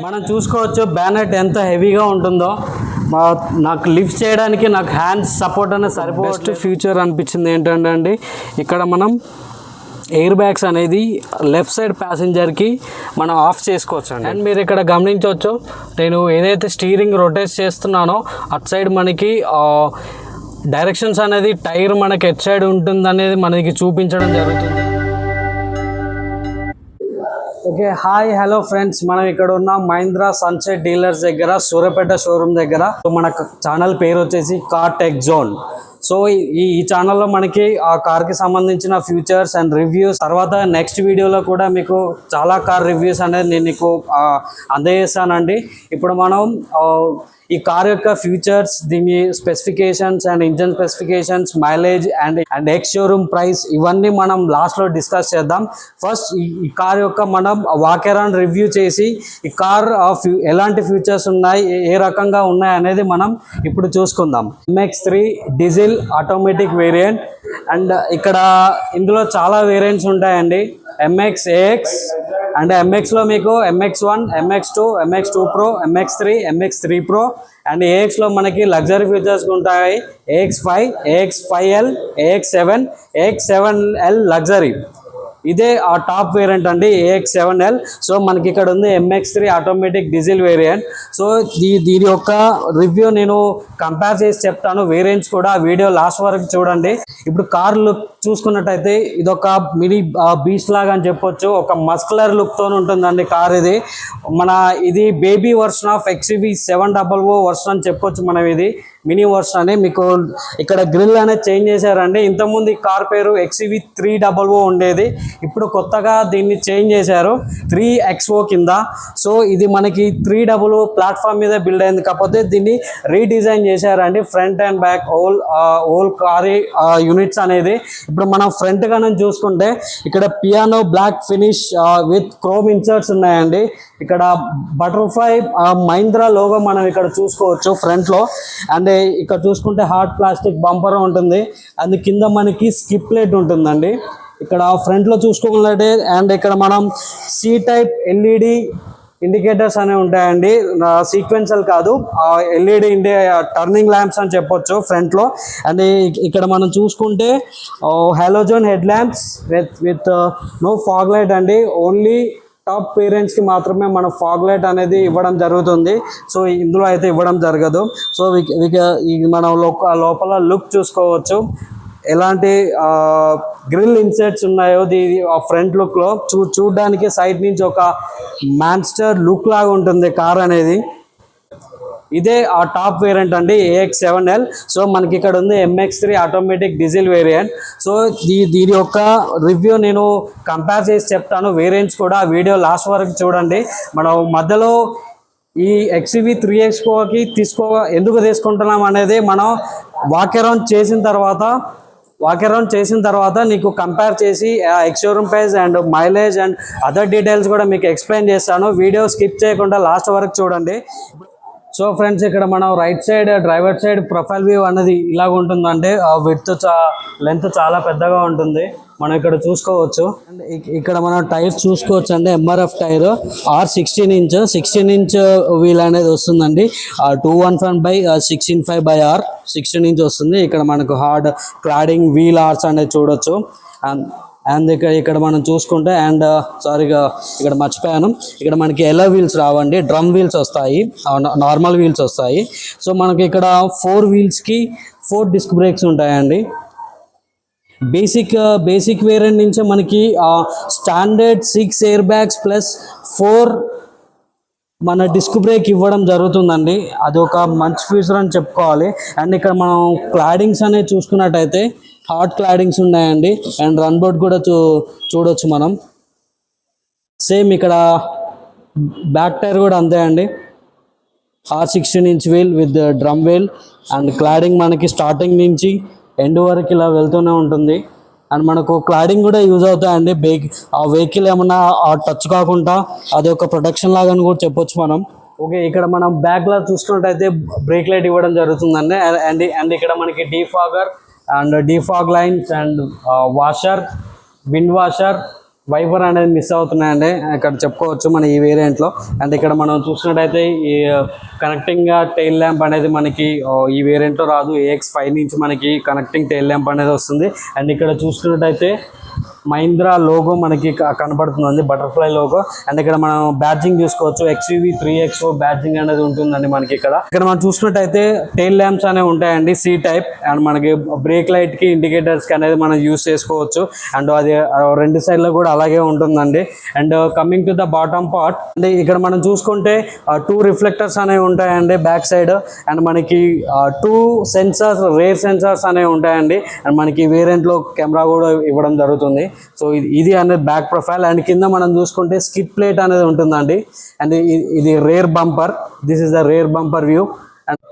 మనం చూసుకోవచ్చు బ్యానెట్ ఎంత హెవీగా ఉంటుందో. నాకు లిఫ్ట్ చేయడానికి నాకు హ్యాండ్స్ సపోర్ట్ అనేది సరిపోవచ్చు. ఫ్యూచర్ అనిపించింది ఏంటంటే అండి, ఇక్కడ మనం ఎయిర్ బ్యాగ్స్ అనేది లెఫ్ట్ సైడ్ ప్యాసింజర్కి మనం ఆఫ్ చేసుకోవచ్చు అండి. అండ్ మీరు ఇక్కడ గమనించవచ్చు, నేను ఏదైతే స్టీరింగ్ రొటేట్ చేస్తున్నానో అటు సైడ్ మనకి డైరెక్షన్స్ అనేది టైర్ మనకి ఎట్ సైడ్ ఉంటుంది అనేది మనకి చూపించడం జరుగుతుంది. ఓకే, హాయ్ హలో ఫ్రెండ్స్, మనం ఇక్కడ ఉన్న మహీంద్రా సన్సెట్ డీలర్స్ దగ్గర, సూర్యాపేట షోరూమ్ దగ్గర. మన ఛానల్ పేరు వచ్చేసి కార్ టెక్ జోన్. సో ఈ ఛానల్లో మనకి ఆ కార్కి సంబంధించిన ఫ్యూచర్స్ అండ్ రివ్యూస్, తర్వాత నెక్స్ట్ వీడియోలో కూడా మీకు చాలా కార్ రివ్యూస్ అనేది నేను మీకు అందజేస్తానండి. ఇప్పుడు మనం ఈ కార్ యొక్క ఫ్యూచర్స్, దీని specifications and engine specifications, mileage and ex showroom price, ఇవన్నీ మనం లాస్ట్లో డిస్కస్ చేద్దాం. ఫస్ట్ ఈ కార్ యొక్క మనం వాక్ అరౌండ్ రివ్యూ చేసి ఈ కార్ ఎలాంటి ఫ్యూచర్స్ ఉన్నాయి, ఏ రకంగా ఉన్నాయి అనేది మనం ఇప్పుడు చూసుకుందాం. MX-3 diesel automatic variant. And ఇక్కడ ఇందులో చాలా వేరియంట్స్ ఉంటాయండి. MX, AX అండ్ MX లో మీకు MX1, MX2, MX2 Pro, MX3, MX3 Pro and AX లో మనకి లగ్జరీ ఫీచర్స్ ఉంటాయి. AX5, AX5L, AX7, AX7L luxury. ఇదే ఆ టాప్ వేరియంట్ అండి, AX7L. సో మనకి ఇక్కడ ఉంది MX-3 automatic diesel variant. So దీని యొక్క రివ్యూ నేను కంపేర్ చేసి చెప్తాను, వేరియంట్స్ కూడా. వీడియో లాస్ట్ వరకు చూడండి. ఇప్పుడు కార్ లుక్ చూసుకున్నట్టయితే ఇదొక మినీ బీస్ట్ లాగా అని చెప్పొచ్చు. ఒక మస్కులర్ లుక్తో ఉంటుందండి కార్. ఇది baby version of XUV700 version అని చెప్పొచ్చు మనం. ఇది మినీ వర్షన్ అని. మీకు ఇక్కడ గ్రిల్ అనేది చేంజ్ చేశారండి. ఇంతకుముందు ఈ కార్ పేరు XUV300 ఉండేది. ఇప్పుడు కొత్తగా దీన్ని చేంజ్ చేశారు 3XO కింద. సో ఇది మనకి 300 ప్లాట్ఫామ్ మీద బిల్డ్ అయింది, కాకపోతే దీన్ని రీడిజైన్ చేశారండి. Front and back all car units అనేది. ఇప్పుడు మనం ఫ్రంట్ గా చూసుకుంటే ఇక్కడ piano black finish with chrome inserts ఉన్నాయండి. ఇక్కడ బటర్ఫ్లై మహీంద్రా లోగో మనం ఇక్కడ చూసుకోవచ్చు ఫ్రంట్ లో. అండ్ ఇక్కడ చూసుకుంటే హార్డ్ ప్లాస్టిక్ బంపర్ ఉంటుంది. అండ్ కింద మనకి స్కిప్ ప్లేట్ ఉంటుందండి ఇక్కడ ఫ్రంట్ లో చూసుకున్నట్లయితే. అండ్ ఇక్కడ మనం C టైప్ LED ఇండికేటర్స్ అనేవి ఉంటాయండి, సీక్వెన్షియల్ కాదు, LED టర్నింగ్ ల్యాంప్స్ అని చెప్పొచ్చు ఫ్రంట్ లో. అండ్ ఇక్కడ మనం చూసుకుంటే halogen head lamps with no fog light అండి. ఓన్లీ టాప్ పేరెంట్స్ కి మాత్రమే మన ఫాగ్ లైట్ అనేది ఇవ్వడం జరుగుతుంది. సో ఇందులో అయితే ఇవ్వడం జరగదు. సో మనం లోపల లుక్ చూసుకోవచ్చు, ఎలాంటి గ్రిల్ ఇన్సెట్స్ ఉన్నాయో ఫ్రంట్ లుక్ లో. చూడడానికి సైడ్ నుంచి ఒక మాన్స్టర్ లుక్ లాగా ఉంటుంది కార్ అనేది. ఇదే ఆ టాప్ వేరియంట్ అండి, AX7L. సో మనకి ఇక్కడ ఉంది MX-3 automatic diesel variant. So దీని యొక్క రివ్యూ నేను కంపేర్ చేసి చెప్తాను, వేరియంట్స్ కూడా. వీడియో లాస్ట్ వరకు చూడండి. మనం మధ్యలో ఈ XUV3XOకి ఎందుకు తీసుకుంటున్నాం అనేది మనం వాక్ అరౌండ్ చేసిన తర్వాత నీకు కంపేర్ చేసి ex showroom price and mileage and other details కూడా మీకు ఎక్స్ప్లెయిన్ చేస్తాను. వీడియో స్కిప్ చేయకుండా లాస్ట్ వరకు చూడండి. సో ఫ్రెండ్స్, ఇక్కడ మనం right side driver side profile view అనేది ఇలాగ ఉంటుందంటే లెంత్ చాలా పెద్దగా ఉంటుంది, మనం ఇక్కడ చూసుకోవచ్చు. అండ్ ఇక్కడ మనం టైర్స్ చూసుకోవచ్చు అండి. MRF tyre R16 inch 16 inch wheel అనేది వస్తుందండి. 215/16.5/R 16 ఇంచ్ వస్తుంది. ఇక్కడ మనకు హార్డ్ క్లాడింగ్ వీల్ ఆర్స్ అనేది చూడొచ్చు. అండ్ ఇక్కడ మనం చూసుకుంటే ఇక్కడ మర్చిపోయాను, ఇక్కడ మనకి ఎలా వీల్స్ రావండి, డ్రమ్ వీల్స్ వస్తాయి, నార్మల్ వీల్స్ వస్తాయి. సో మనకి ఇక్కడ 4 వీల్స్కి 4 డిస్క్ బ్రేక్స్ ఉంటాయండి. బేసిక్ వేరియంట్ నుంచి మనకి స్టాండర్డ్ 6 ఎయిర్ బ్యాగ్స్ ప్లస్ 4 మన డిస్క్ బ్రేక్ ఇవ్వడం జరుగుతుందండి. అది ఒక మంచి ఫీచర్ అని చెప్పుకోవాలి. అండ్ ఇక్కడ మనం క్లాడింగ్స్ అనేది చూసుకున్నట్టయితే హార్డ్ క్లాడింగ్స్ ఉన్నాయండి. అండ్ రన్ బోర్డ్ కూడా చూడొచ్చు మనం. సేమ్ ఇక్కడ బ్యాక్ టైర్ కూడా అంతే అండి, R16 inch wheel with drum wheel. And cladding మనకి స్టార్టింగ్ నుంచి ఎండ్ వరకు ఇలా వెళ్తూనే ఉంటుంది. అండ్ మనకు క్లాడింగ్ కూడా యూజ్ అవుతాయండి. ఆ వెహికల్ ఏమన్నా టచ్ కాకుండా అది ఒక ప్రొటెక్షన్ లాగా అని కూడా చెప్పొచ్చు మనం. ఓకే, ఇక్కడ మనం బ్యాక్ లా చూసుకున్నట్టయితే బ్రేక్ లైట్ ఇవ్వడం జరుగుతుందండి. అండ్ ఇక్కడ మనకి defogger and defog lines and washer, wind washer, wiper అనేది మిస్ అవుతున్నాయండి ఇక్కడ చెప్పుకోవచ్చు మన ఈ వేరియంట్లో. అండ్ ఇక్కడ మనం చూసినట్టయితే ఈ కనెక్టింగ్ టైల్ ల్యాంప్ అనేది మనకి ఈ వేరియంట్లో రాదు. AX5 నుంచి మనకి కనెక్టింగ్ టైల్ ల్యాంప్ అనేది వస్తుంది. అండ్ ఇక్కడ చూసుకున్నట్టయితే మహీంద్రా లోగో మనకి కనబడుతుందండి, బటర్ఫ్లై లోగో. అండ్ ఇక్కడ మనం బ్యాడ్జింగ్ చూసుకోవచ్చు, XUV 3XO బ్యాడ్జింగ్ అనేది ఉంటుందండి మనకి ఇక్కడ. ఇక్కడ మనం చూసినట్టయితే టైల్ ల్యాంప్స్ అనేవి ఉంటాయండి C టైప్. అండ్ మనకి బ్రేక్ లైట్ కి ఇండికేటర్స్ కి అనేది మనం యూస్ చేసుకోవచ్చు. అండ్ అది రెండు సైడ్లో కూడా అలాగే ఉంటుందండి. And coming to the bottom part, అంటే ఇక్కడ మనం చూసుకుంటే 2 రిఫ్లెక్టర్స్ అనేవి ఉంటాయండి బ్యాక్ సైడ్. అండ్ మనకి 2 సెన్సార్స్, రేర్ సెన్సార్స్ అనేవి ఉంటాయండి. అండ్ మనకి వేరియంట్లో కెమెరా కూడా ఇవ్వడం జరుగుతుంది. సో ఇది అనేది బ్యాక్ ప్రొఫైల్. అండ్ కింద మనం చూసుకుంటే స్కిడ్ ప్లేట్ అనేది ఉంటుందండి. అండ్ ఇది rare bumper, this is the rare bumper view. And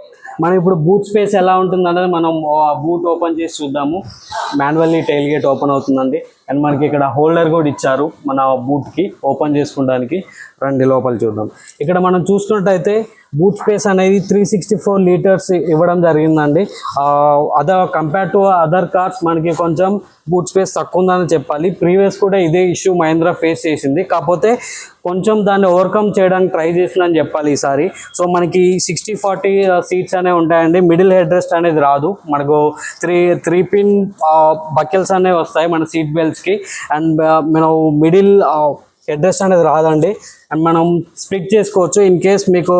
మనం ఇప్పుడు బూట్ స్పేస్ ఎలా ఉంటుంది అనేది మనం బూట్ ఓపెన్ చేసి చూద్దాము. మాన్యువల్లీ టైల్ గేట్ ఓపెన్ అవుతుందండి. అండ్ మనకి ఇక్కడ హోల్డర్ కూడా ఇచ్చారు మన బూట్కి ఓపెన్ చేసుకోవడానికి. రండి లోపల చూద్దాం. ఇక్కడ మనం చూసుకున్నట్టయితే బూట్ స్పేస్ అనేది 364 లీటర్స్ ఇవ్వడం జరిగిందండి. కంపేర్ టు అదర్ కార్స్ మనకి కొంచెం బూట్ స్పేస్ తక్కువ ఉందని చెప్పాలి. ప్రీవియస్ కూడా ఇదే ఇష్యూ మహీంద్రా ఫేస్ చేసింది, కాకపోతే కొంచెం దాన్ని ఓవర్కమ్ చేయడానికి ట్రై చేసిందని చెప్పాలి ఈసారి. సో మనకి 60-40 సీట్స్ అనేవి ఉంటాయండి. మిడిల్ హెడ్ రెస్ట్ అనేది రాదు మనకు. త్రీ పిన్ బకెల్స్ అనేవి వస్తాయి మన సీట్ బెల్ట్స్కి. అండ్ మనం మిడిల్ హెడ్ రెస్ట్ అనేది రాదండి. అండ్ మనం స్ప్లిట్ చేసుకోవచ్చు. ఇన్ కేస్ మీకు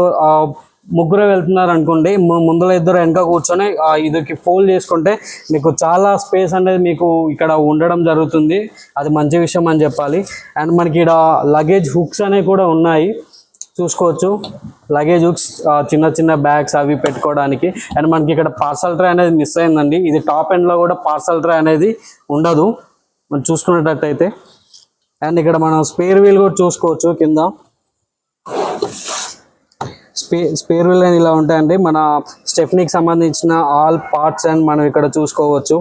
ముగ్గురు వెళ్తున్నారు అనుకోండి, ముందులో ఇద్దరు వెనక కూర్చొని ఇదికి ఫోల్డ్ చేసుకుంటే మీకు చాలా స్పేస్ అనేది మీకు ఇక్కడ ఉండడం జరుగుతుంది. అది మంచి విషయం అని చెప్పాలి. అండ్ మనకి ఇక్కడ లగేజ్ హుక్స్ అనేవి కూడా ఉన్నాయి, చూసుకోవచ్చు. లగేజ్ హుక్స్, చిన్న చిన్న బ్యాగ్స్ అవి పెట్టుకోవడానికి. అండ్ మనకి ఇక్కడ పార్సల్ ట్రే అనేది మిస్ అయిందండి. ఇది టాప్ ఎండ్లో కూడా పార్సల్ ట్రే అనేది ఉండదు మనం చూసుకునేటట్టయితే. అండ్ ఇక్కడ మనం స్పేర్ వీల్ కూడా చూసుకోవచ్చు. కింద స్పేర్ వీల్ అని ఇలా ఉంటాయండి. మన స్టెఫ్నీకి సంబంధించిన ఆల్ పార్ట్స్ అండ్ మనం ఇక్కడ చూసుకోవచ్చు.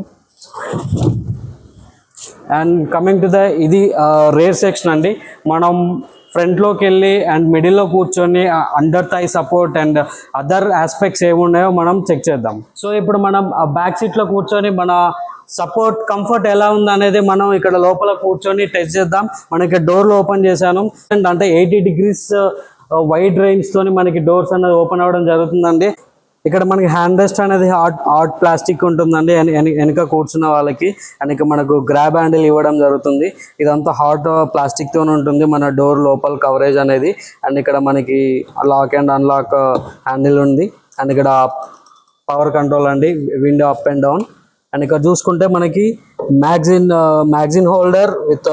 అండ్ కమింగ్ టు ద ఇది రేర్ సెక్షన్ అండి. మనం ఫ్రంట్లోకి వెళ్ళి అండ్ మిడిల్లో కూర్చొని under thigh support and other aspects ఏమున్నాయో మనం చెక్ చేద్దాం. సో ఇప్పుడు మనం బ్యాక్ సీట్లో కూర్చొని మన సపోర్ట్ కంఫర్ట్ ఎలా ఉంది అనేది మనం ఇక్కడ లోపల కూర్చొని టెస్ట్ చేద్దాం. మనకి డోర్లు ఓపెన్ చేశాను, అంటే 80 degrees వైడ్ రేంజ్ తోని మనకి డోర్స్ అనేది ఓపెన్ అవ్వడం జరుగుతుందండి. ఇక్కడ మనకి హ్యాండ్ రెస్ట్ అనేది హార్డ్ ప్లాస్టిక్ ఉంటుందండి వెనక కూర్చున్న వాళ్ళకి. వెనక మనకు గ్రాబ్ హ్యాండిల్ ఇవ్వడం జరుగుతుంది. ఇదంతా హార్డ్ ప్లాస్టిక్ తోనే ఉంటుంది మన డోర్ లోపల కవరేజ్ అనేది. అండ్ ఇక్కడ మనకి లాక్ అండ్ అన్లాక్ హ్యాండిల్ ఉంది. అండ్ ఇక్కడ పవర్ కంట్రోల్ అండి, window up and down. And ఇక్కడ చూసుకుంటే మనకి magazine holder with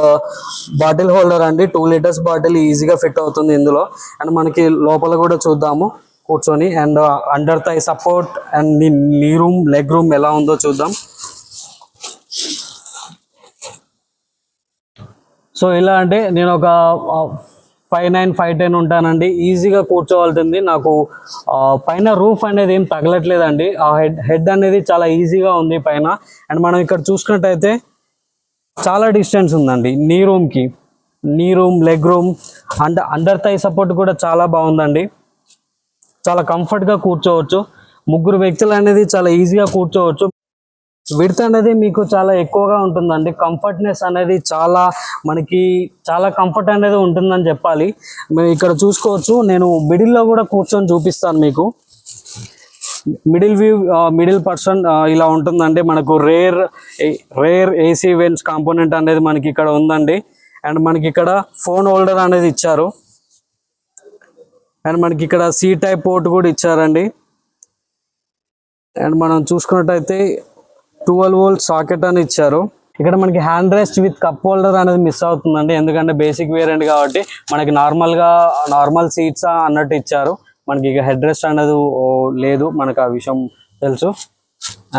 bottle holder అండి. 2 liters బాటిల్ ఈజీగా ఫిట్ అవుతుంది ఇందులో. అండ్ మనకి లోపల కూడా చూద్దాము కూర్చొని. And under thigh support and knee room, leg room ఎలా ఉందో చూద్దాం. సో ఇలా అంటే నేను ఒక 5'9", 5'10" ఉంటానండి. ఈజీగా కూర్చోవాల్సింది. నాకు పైన రూఫ్ అనేది ఏం తగలట్లేదండి. ఆ హెడ్ అనేది చాలా ఈజీగా ఉంది పైన. అండ్ మనం ఇక్కడ చూసుకున్నట్టయితే చాలా డిస్టెన్స్ ఉందండి నీ రూమ్కి. Knee room, leg room and under thigh support కూడా చాలా బాగుందండి. చాలా కంఫర్ట్గా కూర్చోవచ్చు. 3 వ్యక్తులు అనేది చాలా ఈజీగా కూర్చోవచ్చు. విడ్త్ అనేది మీకు చాలా ఎక్కువగా ఉంటుందండి. కంఫర్ట్నెస్ అనేది మనకి చాలా కంఫర్ట్ అనేది ఉంటుందని చెప్పాలి. మీరు ఇక్కడ చూసుకోవచ్చు. నేను మిడిల్లో కూడా కూర్చొని చూపిస్తాను మీకు. మిడిల్ వ్యూ, మిడిల్ పర్సన్ ఇలా ఉంటుందండి. మనకు రేర్ AC వెంట్స్ కాంపోనెంట్ అనేది మనకి ఇక్కడ ఉందండి. అండ్ మనకి ఇక్కడ ఫోన్ హోల్డర్ అనేది ఇచ్చారు. అండ్ మనకి ఇక్కడ C టైప్ పోర్ట్ కూడా ఇచ్చారండి. అండ్ మనం చూసుకున్నట్టయితే 12 volt సాకెట్ అని ఇచ్చారు. ఇక్కడ మనకి hand rest with cup holder అనేది మిస్ అవుతుందండి, ఎందుకంటే బేసిక్ వేరియంట్ కాబట్టి. మనకి నార్మల్ సీట్స్ అన్నట్టు ఇచ్చారు. మనకి ఇక హెడ్ రెస్ట్ అనేది లేదు, మనకు ఆ విషయం తెలుసు.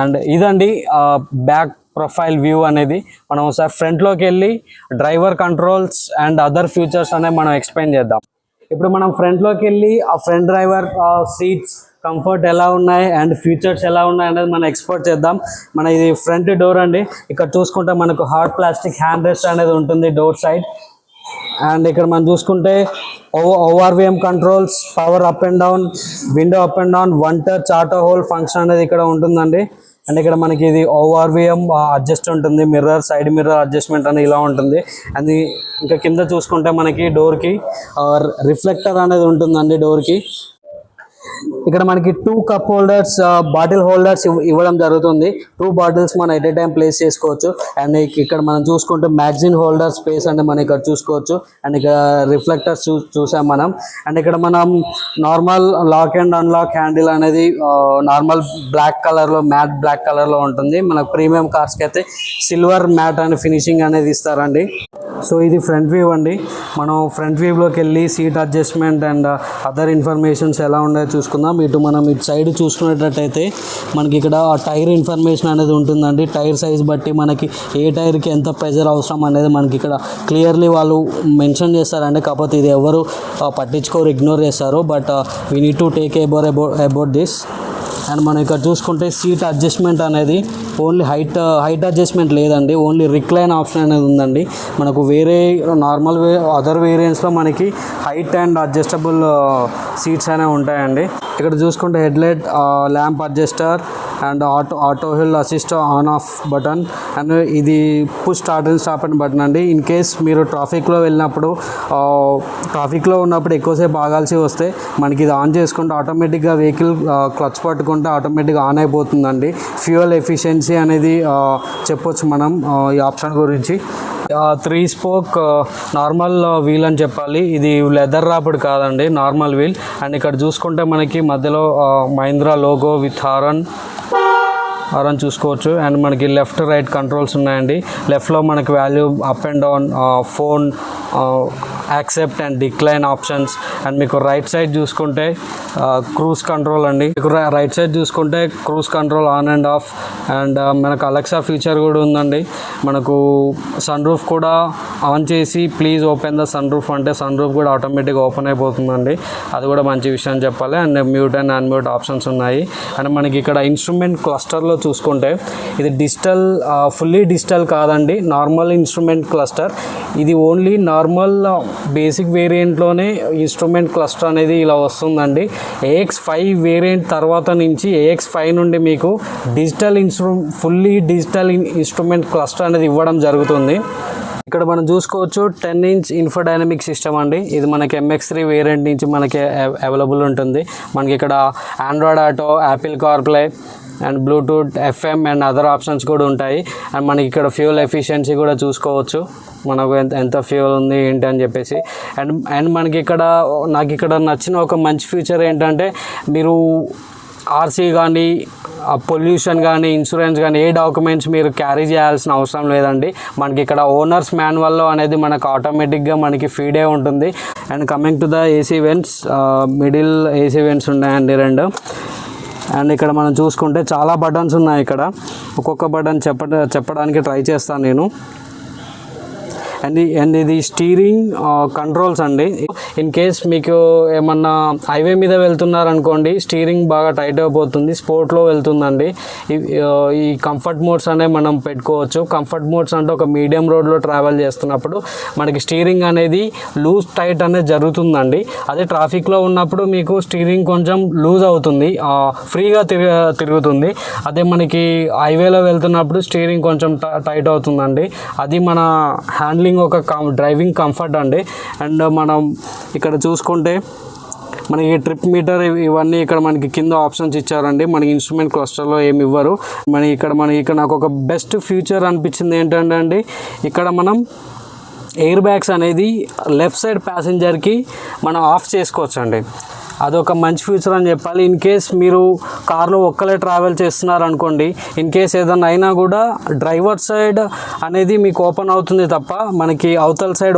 అండ్ ఇదండి బ్యాక్ ప్రొఫైల్ వ్యూ అనేది. మనం ఒకసారి ఫ్రంట్లోకి వెళ్ళి driver controls and other features అనేవి మనం ఎక్స్ప్లెయిన్ చేద్దాం. ఇప్పుడు మనం ఫ్రంట్లోకి వెళ్ళి ఆ ఫ్రంట్ డ్రైవర్ సీట్స్ కంఫర్ట్ ఎలా ఉన్నాయి అండ్ ఫీచర్స్ ఎలా ఉన్నాయి అనేది మనం ఎక్స్ప్లోర్ చేద్దాం. మన ఇది ఫ్రంట్ డోర్ అండి. ఇక్కడ చూసుకుంటే మనకు హార్డ్ ప్లాస్టిక్ హ్యాండ్ రెస్ట్ అనేది ఉంటుంది డోర్ సైడ్. అండ్ ఇక్కడ మనం చూసుకుంటే ORVM controls, power up and down, window up and down, 1 touch auto hold function అనేది ఇక్కడ ఉంటుందండి. అండ్ ఇక్కడ మనకి ఇది ఓఆర్విఎం అడ్జస్ట్ ఉంటుంది, మిర్రర్ సైడ్ మిర్రర్ అడ్జస్ట్మెంట్ అని ఇలా ఉంటుంది. అది ఇంకా కింద చూసుకుంటే మనకి డోర్కి రిఫ్లెక్టర్ అనేది ఉంటుందండి డోర్కి. ఇక్కడ మనకి 2 కప్ హోల్డర్స్, బాటిల్ హోల్డర్స్ ఇవ్వడం జరుగుతుంది. 2 బాటిల్స్ మనం ఎట్ ఏ టైం ప్లేస్ చేసుకోవచ్చు. అండ్ ఇక్కడ మనం చూసుకుంటే మ్యాగజైన్ హోల్డర్ స్పేస్ అంటే మనం ఇక్కడ చూసుకోవచ్చు. అండ్ ఇక్కడ రిఫ్లెక్టర్స్ చూసాం మనం. అండ్ ఇక్కడ మనం normal lock and unlock handle అనేది నార్మల్ బ్లాక్ కలర్లో, మ్యాట్ బ్లాక్ కలర్లో ఉంటుంది. మనకు ప్రీమియం కార్స్కి అయితే సిల్వర్ మ్యాట్ అని ఫినిషింగ్ అనేది ఇస్తారండి. సో ఇది ఫ్రంట్ వ్యూ అండి. మనం ఫ్రంట్ వ్యూలోకి వెళ్ళి seat adjustment and other informations ఎలా ఉన్నాయో చూసుకుందాం. మనం ఇటు సైడ్ చూసుకునేటట్టయితే మనకి ఇక్కడ టైర్ ఇన్ఫర్మేషన్ అనేది ఉంటుందండి. టైర్ సైజ్ బట్టి మనకి ఏ టైర్కి ఎంత ప్రెజర్ అవసరం అనేది మనకి ఇక్కడ క్లియర్లీ వాళ్ళు మెన్షన్ చేస్తారండి. కాకపోతే ఇది ఎవరు పట్టించుకోరు, ఇగ్నోర్ చేస్తారు. But we need to take about this. And మనం ఇక్కడ చూసుకుంటే సీట్ అడ్జస్ట్మెంట్ అనేది ఓన్లీ హైట్ అడ్జస్ట్మెంట్ లేదండి, ఓన్లీ రిక్లైన్ ఆప్షన్ అనేది ఉందండి. మనకు వేరే నార్మల్ అదర్ వేరియంట్స్లో మనకి హైట్ అండ్ అడ్జస్టబుల్ సీట్స్ అనేవి ఉంటాయండి. ఇక్కడ చూసుకుంటే headlight lamp adjuster and auto hill assist on off button. And ఇది push start and stop and button అండి. ఇన్ కేస్ మీరు ట్రాఫిక్లో వెళ్ళినప్పుడు, ట్రాఫిక్లో ఉన్నప్పుడు ఎక్కువసేపు ఆగాల్సి వస్తే మనకి ఇది ఆన్ చేసుకుంటే ఆటోమేటిక్గా వెహికల్ క్లచ్ పట్టుకుంటే ఆటోమేటిక్గా ఆన్ అయిపోతుందండి. ఫ్యూయల్ ఎఫిషియన్సీ అనేది చెప్పొచ్చు మనం ఈ ఆప్షన్ గురించి. 3 స్పోక్ నార్మల్ వీల్ అని చెప్పాలి. ఇది లెదర్ రాపిడ్ కాదండి, నార్మల్ వీల్. అండ్ ఇక్కడ చూసుకుంటే మనకి మధ్యలో మహీంద్రా లోగో విత్ హారన్ చూసుకోవచ్చు. అండ్ మనకి లెఫ్ట్ రైట్ కంట్రోల్స్ ఉన్నాయండి. లెఫ్ట్లో మనకి volume up and down, phone, accept and decline options. And మీకు రైట్ సైడ్ చూసుకుంటే క్రూజ్ కంట్రోల్ అండి. మీకు రైట్ సైడ్ చూసుకుంటే cruise control on and off. And మనకు అలెక్సా ఫీచర్ కూడా ఉందండి. మనకు సన్ రూఫ్ కూడా ఆన్ చేసి please open the sun roof అంటే సన్ రూఫ్ కూడా ఆటోమేటిక్గా ఓపెన్ అయిపోతుందండి. అది కూడా మంచి విషయం చెప్పాలి. And mute and unmute options ఉన్నాయి. అండ్ మనకి ఇక్కడ ఇన్స్ట్రుమెంట్ క్లస్టర్లో చూసుకుంటే ఇది డిజిటల్, ఫుల్లీ డిజిటల్ కాదండి, నార్మల్ ఇన్స్ట్రుమెంట్ క్లస్టర్. ఇది ఓన్లీ నార్మల్ బేసిక్ వేరియంట్లోనే ఇన్స్ట్రుమెంట్ క్లస్టర్ అనేది ఇలా వస్తుందండి. AX5 వేరియంట్ తర్వాత నుంచి AX5 నుండి మీకు digital fully digital instrument cluster అనేది ఇవ్వడం జరుగుతుంది. ఇక్కడ మనం చూసుకోవచ్చు 10 ఇంచ్ ఇన్ఫోడైనమిక్ సిస్టమ్ అండి. ఇది మనకి MX3 వేరియంట్ నుంచి మనకి అవైలబుల్ ఉంటుంది. మనకి ఇక్కడ Android auto, Apple CarPlay and Bluetooth, FM and other options కూడా ఉంటాయి. అండ్ మనకి ఇక్కడ ఫ్యూయల్ ఎఫిషియన్సీ కూడా చూసుకోవచ్చు, మనకు ఎంత ఫ్యూయల్ ఉంది ఏంటి అని చెప్పేసి. అండ్ మనకి నాకు ఇక్కడ నచ్చిన ఒక మంచి ఫీచర్ ఏంటంటే, మీరు ఆర్సీ కానీ, పొల్యూషన్ కానీ, ఇన్సూరెన్స్ కానీ ఏ డాక్యుమెంట్స్ మీరు క్యారీ చేయాల్సిన అవసరం లేదండి. మనకి ఇక్కడ ఓనర్స్ మాన్యువల్లో అనేది మనకు ఆటోమేటిక్గా మనకి ఫీడే ఉంటుంది. And coming to the AC vents, middle AC vents ఉన్నాయండి 2. అండ్ ఇక్కడ మనం చూసుకుంటే చాలా బటన్స్ ఉన్నాయి. ఇక్కడ ఒక్కొక్క బటన్ చెప్పడానికి ట్రై చేస్తాను నేను. అండ్ ఇది స్టీరింగ్ కంట్రోల్స్ అండి. ఇన్ కేస్ మీకు ఏమన్నా హైవే మీద వెళ్తున్నారనుకోండి, స్టీరింగ్ బాగా టైట్ అయిపోతుంది, స్పోర్ట్లో వెళ్తుందండి. ఈ కంఫర్ట్ మోడ్స్ అనేవి మనం పెట్టుకోవచ్చు. కంఫర్ట్ మోడ్స్ అంటే ఒక మీడియం రోడ్లో ట్రావెల్ చేస్తున్నప్పుడు మనకి స్టీరింగ్ అనేది లూజ్ టైట్ అనేది జరుగుతుందండి. అదే ట్రాఫిక్లో ఉన్నప్పుడు మీకు స్టీరింగ్ కొంచెం లూజ్ అవుతుంది, ఫ్రీగా తిరుగుతుంది. అదే మనకి హైవేలో వెళ్తున్నప్పుడు స్టీరింగ్ కొంచెం టైట్ అవుతుందండి. అది మన హ్యాండ్లింగ్ ఒక డ్రైవింగ్ కంఫర్ట్ అండి. అండ్ మనం ఇక్కడ చూసుకుంటే మనకి ట్రిప్ మీటర్ ఇవన్నీ ఇక్కడ మనకి కింద ఆప్షన్స్ ఇచ్చారండి. మనకి ఇన్స్ట్రుమెంట్ క్లస్టర్లో ఏమి ఇవ్వరు. ఇక్కడ నాకు ఒక బెస్ట్ ఫీచర్ అనిపించింది ఏంటంటే అండి, ఇక్కడ మనం ఎయిర్ బ్యాగ్స్ అనేది లెఫ్ట్ సైడ్ ప్యాసింజర్కి మనం ఆఫ్ చేసుకోవచ్చు అండి. అదొక మంచి ఫీచర్ అని చెప్పాలి. ఇన్ కేస్ మీరు కార్లో ఒక్కలే ట్రావెల్ చేస్తున్నారు అనుకోండి, ఇన్ కేస్ ఏదైనా అయినా కూడా డ్రైవర్ సైడ్ అనేది మీకు ఓపెన్ అవుతుంది తప్ప మనకి అవతల సైడ్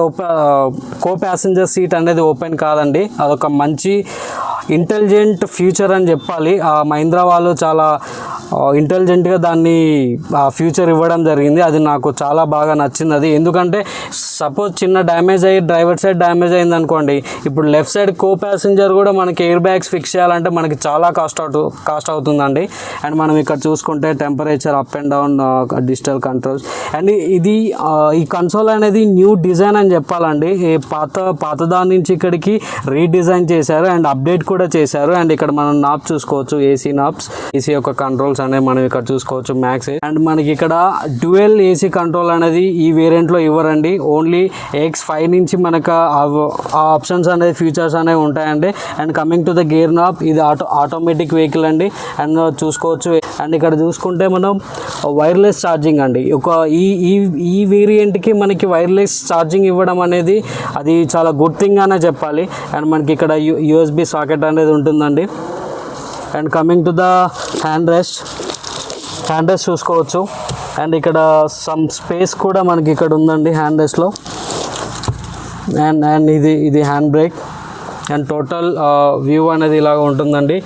కో ప్యాసింజర్ సీట్ అనేది ఓపెన్ కాదండి. అదొక మంచి ఇంటెలిజెంట్ ఫ్యూచర్ అని చెప్పాలి. మహీంద్రా వాళ్ళు చాలా ఇంటెలిజెంట్గా దాన్ని ఫ్యూచర్ ఇవ్వడం జరిగింది. అది నాకు చాలా బాగా నచ్చింది. అది ఎందుకంటే సపోజ్ చిన్న డ్యామేజ్ అయ్యి డ్రైవర్ సైడ్ డ్యామేజ్ అయింది అనుకోండి, ఇప్పుడు లెఫ్ట్ సైడ్ కో ప్యాసింజర్ కూడా మనకి ఎయిర్ బ్యాగ్స్ ఫిక్స్ చేయాలంటే మనకి చాలా కాస్ట్ అవుతుందండి. అండ్ మనం ఇక్కడ చూసుకుంటే temperature up and down digital controls. And ఇది ఈ కన్సోల్ అనేది న్యూ డిజైన్ అని చెప్పాలండి. పాత దాని నుంచి ఇక్కడికి రీడిజైన్ చేశారు అండ్ అప్డేట్ కూడా చేశారు. అండ్ ఇక్కడ మనం నాబ్ చూసుకోవచ్చు, ఏసీ నాబ్స్, ఏసీ యొక్క కంట్రోల్స్ కంట్రోల్స్ అనేది మనం ఇక్కడ చూసుకోవచ్చు మ్యాక్స్. అండ్ మనకి ఇక్కడ డ్యూయల్ ఏసీ కంట్రోల్ అనేది ఈ వేరియంట్లో ఇవ్వరండి. ఓన్లీ X5 నుంచి మనకు ఆ ఆప్షన్స్ అనేది ఫీచర్స్ అనేవి ఉంటాయండి. And coming to the gear knob, ఇది ఆటోమేటిక్ వెహికల్ అండి. అండ్ చూసుకోవచ్చు. అండ్ ఇక్కడ చూసుకుంటే మనం వైర్లెస్ ఛార్జింగ్ అండి. ఈ వేరియంట్కి మనకి వైర్లెస్ ఛార్జింగ్ ఇవ్వడం అనేది అది చాలా గుడ్ థింగ్ అనే చెప్పాలి. అండ్ మనకి ఇక్కడ USB సాకెట్ అనేది ఉంటుందండి. And coming to the hand rest చూసుకోవచ్చు. అండ్ ఇక్కడ సమ్ స్పేస్ కూడా మనకి ఇక్కడ ఉందండి హ్యాండ్ రెస్ట్లో. అండ్ ఇది hand brake. And total view అనేది ఇలాగ ఉంటుందండి.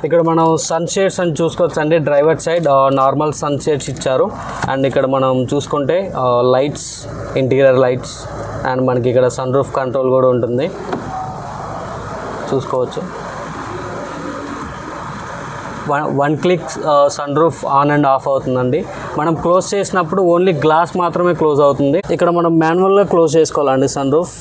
ఇక్కడ మనం సన్ షేడ్స్ అని చూసుకోవచ్చు అండి. Driver side normal sun shades ఇచ్చారు. అండ్ ఇక్కడ మనం చూసుకుంటే లైట్స్, ఇంటీరియర్ లైట్స్, అండ్ మనకి ఇక్కడ సన్ రూఫ్ కంట్రోల్ కూడా ఉంటుంది చూసుకోవచ్చు. One click sunroof on and off అవుతుందండి. మనం క్లోజ్ చేసినప్పుడు ఓన్లీ గ్లాస్ మాత్రమే క్లోజ్ అవుతుంది. ఇక్కడ మనం మాన్యువల్గా క్లోజ్ చేసుకోవాలండి సన్ రూఫ్.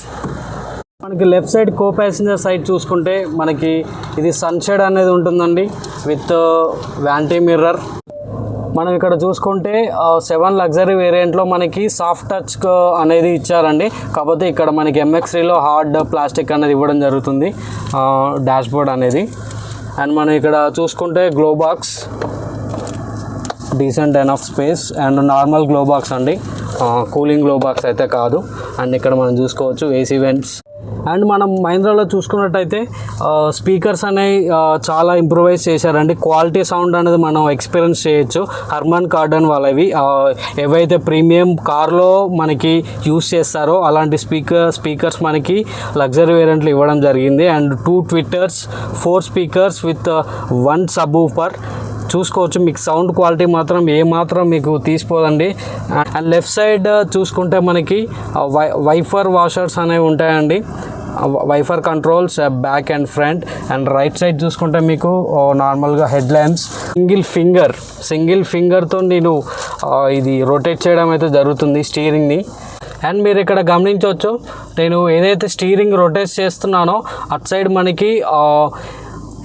మనకి left side co passenger side చూసుకుంటే మనకి ఇది సన్షేడ్ అనేది ఉంటుందండి విత్ వ్యాంటీ మిర్రర్. మనం ఇక్కడ చూసుకుంటే 7 లగ్జరీ వేరియంట్లో మనకి సాఫ్ట్ టచ్ అనేది ఇచ్చారండి. కాకపోతే ఇక్కడ మనకి MX3లో హార్డ్ ప్లాస్టిక్ అనేది ఇవ్వడం జరుగుతుంది డాష్ బోర్డ్ అనేది. అండ్ మనం ఇక్కడ చూసుకుంటే glow box, decent enough space and normal glow box అండి, కూలింగ్ గ్లో బాక్స్ అయితే కాదు. అండ్ ఇక్కడ మనం చూసుకోవచ్చు AC వెంట్స్. అండ్ మనం మహీంద్రాలో చూసుకున్నట్టయితే స్పీకర్స్ అనేవి చాలా ఇంప్రూవైజ్ చేశారండి. క్వాలిటీ సౌండ్ అనేది మనం ఎక్స్పీరియన్స్ చేయొచ్చు. హర్మన్ కార్డన్ వాళ్ళవి ఏవైతే ప్రీమియం కార్లో మనకి యూస్ చేస్తారో అలాంటి స్పీకర్స్ మనకి లగ్జరీ వేరియంట్లు ఇవ్వడం జరిగింది. And 2 tweeters, 4 speakers with 1 sub woofer చూసుకోవచ్చు. మీకు సౌండ్ క్వాలిటీ మాత్రం ఏమాత్రం మీకు తీసిపోదండి. అండ్ లెఫ్ట్ సైడ్ చూసుకుంటే మనకి వైఫర్ వాషర్స్ అనేవి ఉంటాయండి, వైఫర్ controls back and front. And right side చూసుకుంటే మీకు నార్మల్గా హెడ్ ల్యాంప్స్. సింగిల్ ఫింగర్తో నేను ఇది రొటేట్ చేయడం అయితే జరుగుతుంది స్టీరింగ్ని. అండ్ మీరు ఇక్కడ గమనించవచ్చు, నేను ఏదైతే స్టీరింగ్ రొటేట్ చేస్తున్నానో అటు సైడ్ మనకి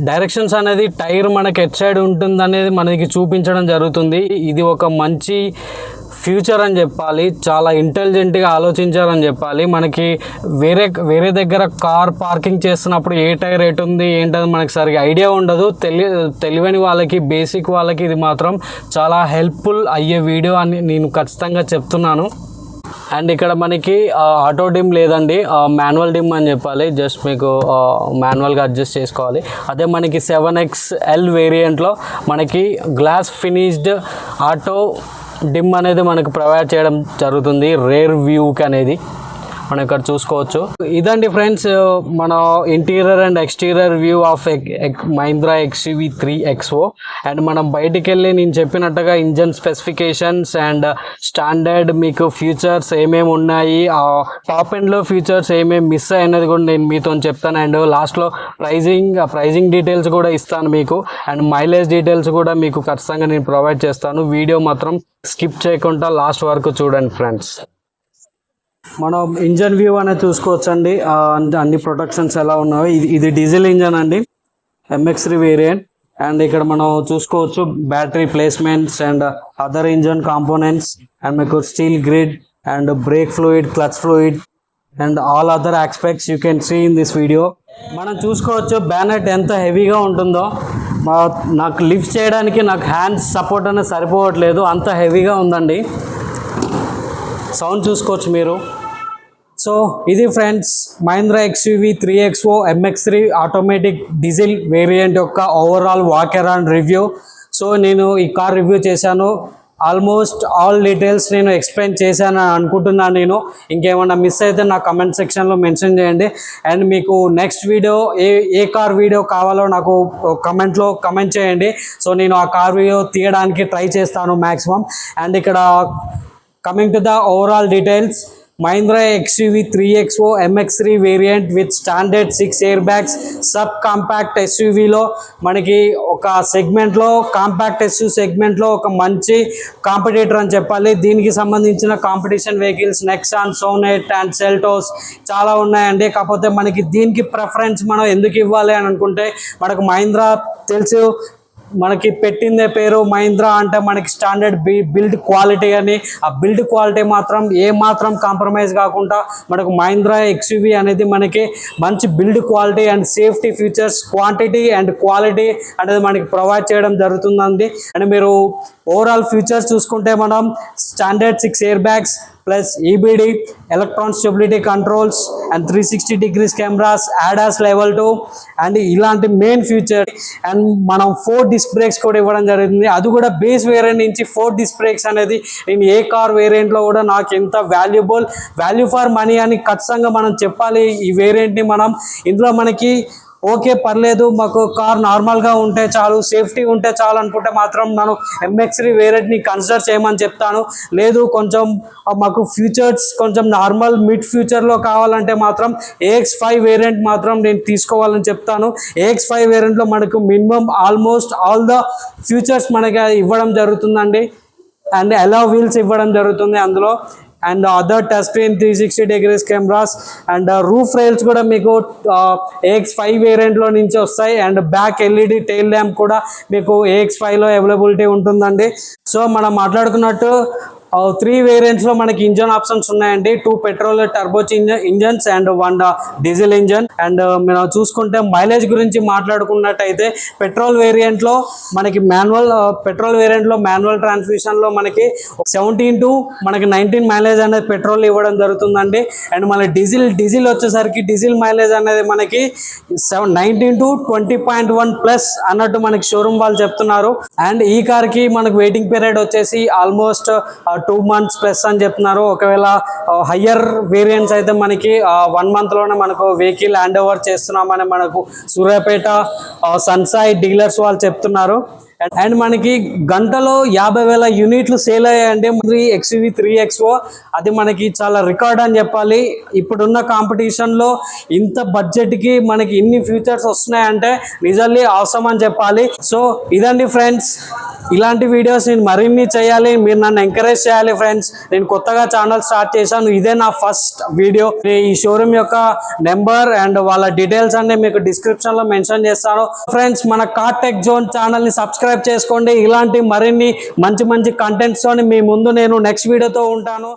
డైరెక్షన్స్ అనేది టైర్ మనకి ఎట్ సైడ్ ఉంటుంది అనేది మనకి చూపించడం జరుగుతుంది. ఇది ఒక మంచి ఫ్యూచర్ అని చెప్పాలి. చాలా ఇంటెలిజెంట్గా ఆలోచించారని చెప్పాలి. మనకి వేరే దగ్గర కార్ పార్కింగ్ చేస్తున్నప్పుడు ఏ టైర్ ఎటు ఉంది ఏంటది మనకి సరిగా ఐడియా ఉండదు. తెలియని వాళ్ళకి, బేసిక్ వాళ్ళకి ఇది మాత్రం చాలా హెల్ప్ఫుల్ అయ్యే వీడియో అని నేను ఖచ్చితంగా చెప్తున్నాను. అండ్ ఇక్కడ మనకి ఆటో డిమ్ లేదండి, మాన్యువల్ డిమ్ అని చెప్పాలి. జస్ట్ మీకు మాన్యువల్గా అడ్జస్ట్ చేసుకోవాలి. అదే మనకి 7XL వేరియంట్లో మనకి గ్లాస్ ఫినిష్డ్ ఆటో డిమ్ అనేది మనకు ప్రొవైడ్ చేయడం జరుగుతుంది రేర్ వ్యూకి అనేది మనం ఇక్కడ చూసుకోవచ్చు. ఇదండి ఫ్రెండ్స్ మన interior and exterior view of Mahindra XUV3 XO. And మనం బయటికి వెళ్ళి నేను చెప్పినట్టుగా ఇంజన్ స్పెసిఫికేషన్స్ అండ్ స్టాండర్డ్ మీకు ఫీచర్స్ ఏమేమి ఉన్నాయి, టాప్ ఎండ్లో ఫీచర్స్ ఏమేమి మిస్ అయినది కూడా నేను మీతో చెప్తాను. అండ్ లాస్ట్లో ప్రైజింగ్ డీటెయిల్స్ కూడా ఇస్తాను మీకు. అండ్ మైలేజ్ డీటెయిల్స్ కూడా మీకు ఖచ్చితంగా నేను ప్రొవైడ్ చేస్తాను. వీడియో మాత్రం స్కిప్ చేయకుండా లాస్ట్ వరకు చూడండి ఫ్రెండ్స్. మనం ఇంజన్ వ్యూ అనేది చూసుకోవచ్చండి, అన్ని ప్రొటెక్షన్స్ ఎలా ఉన్నాయో. ఇది డీజిల్ ఇంజన్ అండి, MX3 వేరియంట్. అండ్ ఇక్కడ మనం చూసుకోవచ్చు battery placements and other engine components. And మీకు steel grid and brake fluid, clutch fluid and all other aspects you can see in this video. మనం చూసుకోవచ్చు బ్యానెట్ ఎంత హెవీగా ఉంటుందో. నాకు లిఫ్ట్ చేయడానికి నాకు హ్యాండ్స్ సపోర్ట్ అనేది సరిపోవట్లేదు, అంత హెవీగా ఉందండి. సౌండ్ చూసుకోవచ్చు మీరు. సో ఇది friends Mahindra XUV3 XO MX3 automatic diesel variant యొక్క overall walk around review. So నేను ఈ కార్ రివ్యూ చేశాను. ఆల్మోస్ట్ ఆల్ డీటెయిల్స్ నేను ఎక్స్ప్లెయిన్ చేశాను అనుకుంటున్నాను. నేను ఇంకేమన్నా మిస్ అయితే నా కమెంట్ సెక్షన్లో మెన్షన్ చేయండి. అండ్ మీకు నెక్స్ట్ వీడియో ఏ కార్ వీడియో కావాలో నాకు కమెంట్ చేయండి. సో నేను ఆ కార్ వీడియో తీయడానికి ట్రై చేస్తాను మ్యాక్సిమం. అండ్ ఇక్కడ coming to the overall details, Mahindra XUV3 XO MX3 variant with standard 6 air bags. Sub compact SUVలో మనకి ఒక సెగ్మెంట్లో, కాంపాక్ట్ SUV సెగ్మెంట్లో ఒక మంచి కాంపిటేటర్ అని చెప్పాలి. దీనికి సంబంధించిన competition vehicles Nexon, Sonet and Seltos చాలా ఉన్నాయండి. కాకపోతే మనకి దీనికి ప్రిఫరెన్స్ మనం ఎందుకు ఇవ్వాలి అని అనుకుంటే, మనకు మహీంద్రా తెలుసు మనకి పెట్టిందే పేరు మహీంద్రా అంటే మనకి స్టాండర్డ్ బిల్డ్ క్వాలిటీ అని. ఆ బిల్డ్ క్వాలిటీ మాత్రం ఏ మాత్రం కాంప్రమైజ్ కాకుండా మనకు మహీంద్రా ఎక్స్యూవీ అనేది మనకి మంచి build quality and safety features, quantity and quality అనేది మనకి ప్రొవైడ్ చేయడం జరుగుతుందండి. అండ్ మీరు ఓవరాల్ ఫీచర్స్ చూసుకుంటే మనం standard 6 air bags plus EBD, electron stability controls and 360 degrees cameras, ADAS level 2 and ఇలాంటి మెయిన్ ఫీచర్. అండ్ మనం 4 డిస్క్ బ్రేక్స్ కూడా ఇవ్వడం జరుగుతుంది. అది కూడా బేస్ వేరియంట్ నుంచి 4 డిస్క్ బ్రేక్స్ అనేది నేను ఏ కార్ వేరియంట్లో కూడా నాకు ఎంత వాల్యూ ఫర్ మనీ అని ఖచ్చితంగా మనం చెప్పాలి. ఈ వేరియంట్ని మనం ఇందులో మనకి ఓకే పర్లేదు, మాకు కార్ నార్మల్గా ఉంటే చాలు, సేఫ్టీ ఉంటే చాలు అనుకుంటే మాత్రం నేను MX3 వేరియంట్ని కన్సిడర్ చేయమని చెప్తాను. లేదు కొంచెం మాకు ఫ్యూచర్స్ కొంచెం నార్మల్ మిడ్ ఫ్యూచర్లో కావాలంటే మాత్రం AX5 వేరియంట్ మాత్రం నేను తీసుకోవాలని చెప్తాను. AX5 వేరియంట్లో మనకు minimum almost all the futures మనకి ఇవ్వడం జరుగుతుందండి. అండ్ అలా వీల్స్ ఇవ్వడం జరుగుతుంది అందులో. And other touch screen 360 degrees cameras and roof rails కూడా మీకు AX5 వేరియంట్లో నుంచి వస్తాయి. And back LED tail lamp కూడా మీకు AX5లో అవైలబిలిటీ ఉంటుందండి. సో మనం మాట్లాడుకున్నట్టు 3 వేరియంట్స్లో మనకి ఇంజన్ ఆప్షన్స్ ఉన్నాయండి. 2 petrol turbo engines and 1 diesel engine. And మనం చూసుకుంటే మైలేజ్ గురించి మాట్లాడుకున్నట్టయితే పెట్రోల్ వేరియంట్లో మనకి మాన్యువల్ ట్రాన్స్మిషన్లో మనకి 17 to 19 మైలేజ్ అనేది పెట్రోల్ ఇవ్వడం జరుగుతుందండి. అండ్ మన డీజిల్ వచ్చేసరికి డీజిల్ మైలేజ్ అనేది మనకి 19 to 20.1 ప్లస్ అన్నట్టు మనకి షోరూమ్ వాళ్ళు చెప్తున్నారు. అండ్ ఈ కార్కి మనకు వెయిటింగ్ పీరియడ్ వచ్చేసి ఆల్మోస్ట్ 2 months ప్లస్ అని చెప్తున్నారు. ఒకవేళ హయ్యర్ వేరియంట్స్ అయితే మనకి 1 month లోనే మనకు వెహికల్ హ్యాండ్ ఓవర్ చేస్తున్నామని మనకు సూర్యాపేట సన్సాయి డీలర్స్ వాళ్ళు చెప్తున్నారు. అండ్ మనకి గంటలో 50,000 యూనిట్లు సేల్ అయ్యాయండి XUV 3XO. అది మనకి చాలా రికార్డ్ అని చెప్పాలి. ఇప్పుడున్న కాంపిటీషన్లో ఇంత బడ్జెట్కి మనకి ఇన్ని ఫీచర్స్ వస్తున్నాయంటే నిజల్లీ అవసరం అని చెప్పాలి. సో ఇదండి ఫ్రెండ్స్, ఇలాంటి వీడియోస్ నేను మరిన్ని చేయాలి, మీరు నన్ను ఎంకరేజ్ చేయాలి ఫ్రెండ్స్. నేను కొత్తగా ఛానల్ స్టార్ట్ చేశాను, ఇదే నా ఫస్ట్ వీడియో. ఈ షోరూమ్ యొక్క నెంబర్ అండ్ వాళ్ళ డీటెయిల్స్ అన్ని మీకు డిస్క్రిప్షన్లో మెన్షన్ చేస్తాను. ఫ్రెండ్స్ మన కార్ టెక్ జోన్ ఛానల్ని సబ్స్క్రైబ్ చేసుకోండి. ఇలాంటి మరిన్ని మంచి కంటెంట్స్ తోని మీ ముందు నేను నెక్స్ట్ వీడియోతో ఉంటాను.